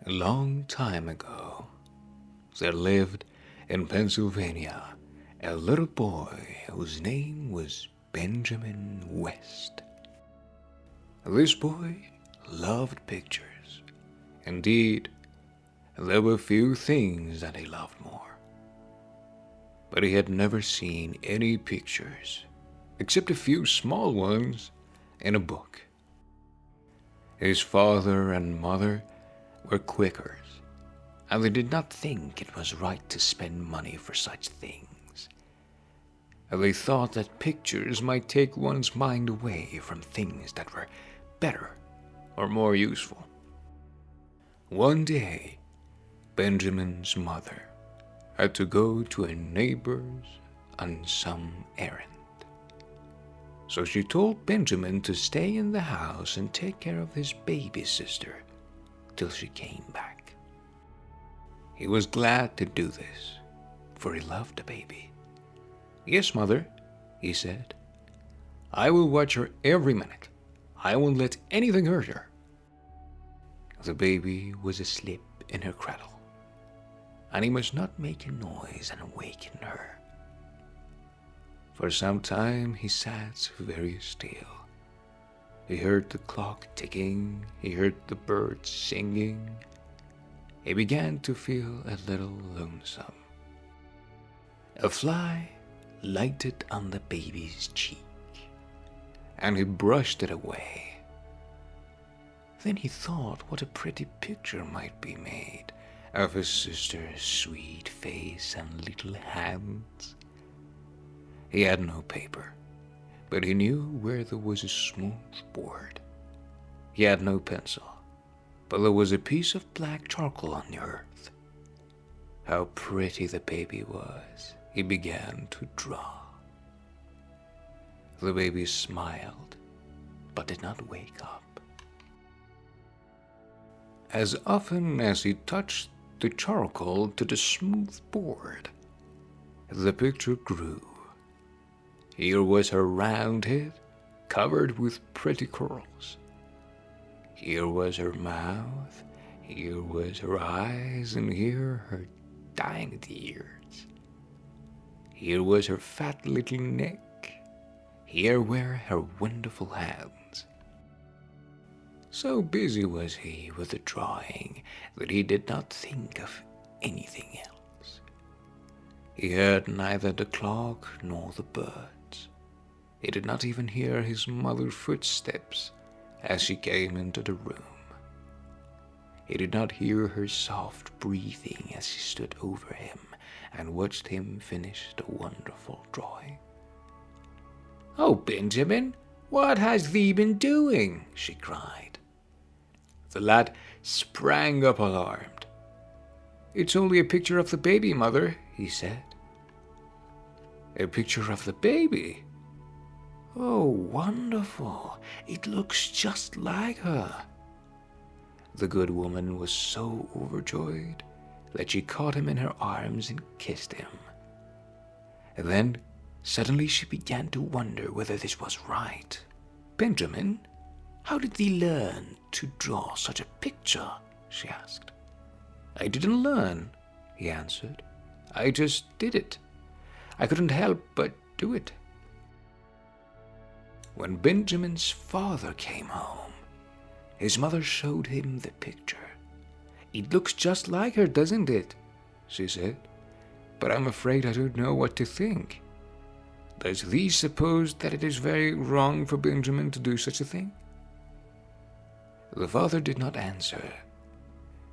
A long time ago, there lived in Pennsylvania a little boy whose name was Benjamin West. This boy loved pictures. Indeed, there were few things that he loved more. But he had never seen any pictures, except a few small ones in a book. His father and mother were Quakers, and they did not think it was right to spend money for such things. They thought that pictures might take one's mind away from things that were better or more useful. One day, Benjamin's mother had to go to a neighbor's on some errand. So she told Benjamin to stay in the house and take care of his baby sister till she came back. He was glad to do this, for he loved the baby. "Yes, mother," he said. "I will watch her every minute. I won't let anything hurt her." The baby was asleep in her cradle, and he must not make a noise and awaken her. For some time he sat very still. He heard the clock ticking, he heard the birds singing. He began to feel a little lonesome. A fly lighted on the baby's cheek, and he brushed it away. Then he thought what a pretty picture might be made of his sister's sweet face and little hands. He had no paper, but he knew where there was a smooth board. He had no pencil, but there was a piece of black charcoal on the earth. How pretty the baby was, he began to draw. The baby smiled, but did not wake up. As often as he touched the charcoal to the smooth board, the picture grew. Here was her round head, covered with pretty curls. Here was her mouth, here was her eyes, and here her tiny ears. Here was her fat little neck. Here were her wonderful hands. So busy was he with the drawing that he did not think of anything else. He heard neither the clock nor the birds. He did not even hear his mother's footsteps as she came into the room. He did not hear her soft breathing as she stood over him and watched him finish the wonderful drawing. "Oh, Benjamin, what has thee been doing?" she cried. The lad sprang up alarmed. "It's only a picture of the baby, mother," he said. "A picture of the baby? Oh, wonderful! It looks just like her." The good woman was so overjoyed that she caught him in her arms and kissed him. And then suddenly she began to wonder whether this was right. "Benjamin, how did thee learn to draw such a picture?" she asked. "I didn't learn," he answered. "I just did it. I couldn't help but do it." When Benjamin's father came home, his mother showed him the picture. "It looks just like her, doesn't it?" she said. "But I'm afraid I don't know what to think. Does thee suppose that it is very wrong for Benjamin to do such a thing?" The father did not answer.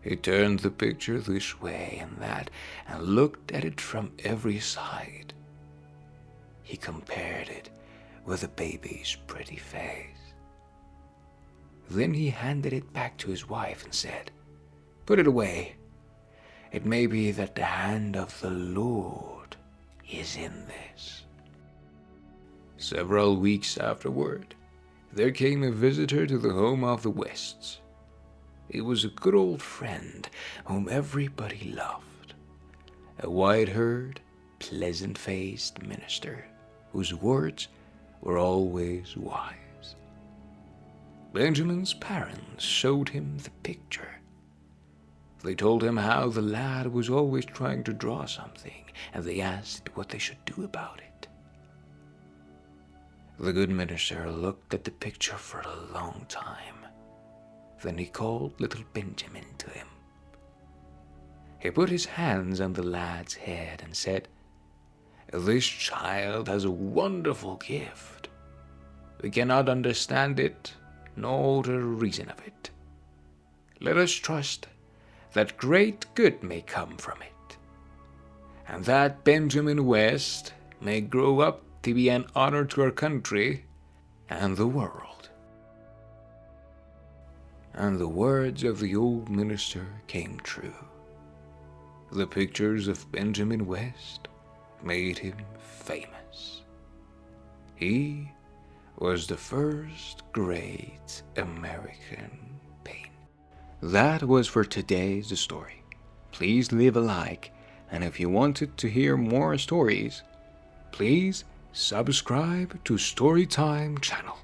He turned the picture this way and that and looked at it from every side. He compared it with the baby's pretty face. Then he handed it back to his wife and said, "Put it away. It may be that the hand of the Lord is in this." Several weeks afterward, there came a visitor to the home of the Wests. He was a good old friend whom everybody loved, a white-haired, pleasant-faced minister whose words were always wise. Benjamin's parents showed him the picture. They told him how the lad was always trying to draw something, and they asked what they should do about it. The good minister looked at the picture for a long time. Then he called little Benjamin to him. He put his hands on the lad's head and said, "This child has a wonderful gift. We cannot understand it, nor the reason of it. Let us trust that great good may come from it, and that Benjamin West may grow up to be an honor to our country and the world." And the words of the old minister came true. The pictures of Benjamin West made him famous. He was the first great American painter. That was for today's story. Please leave a like, and if you wanted to hear more stories, please subscribe to Storytime channel.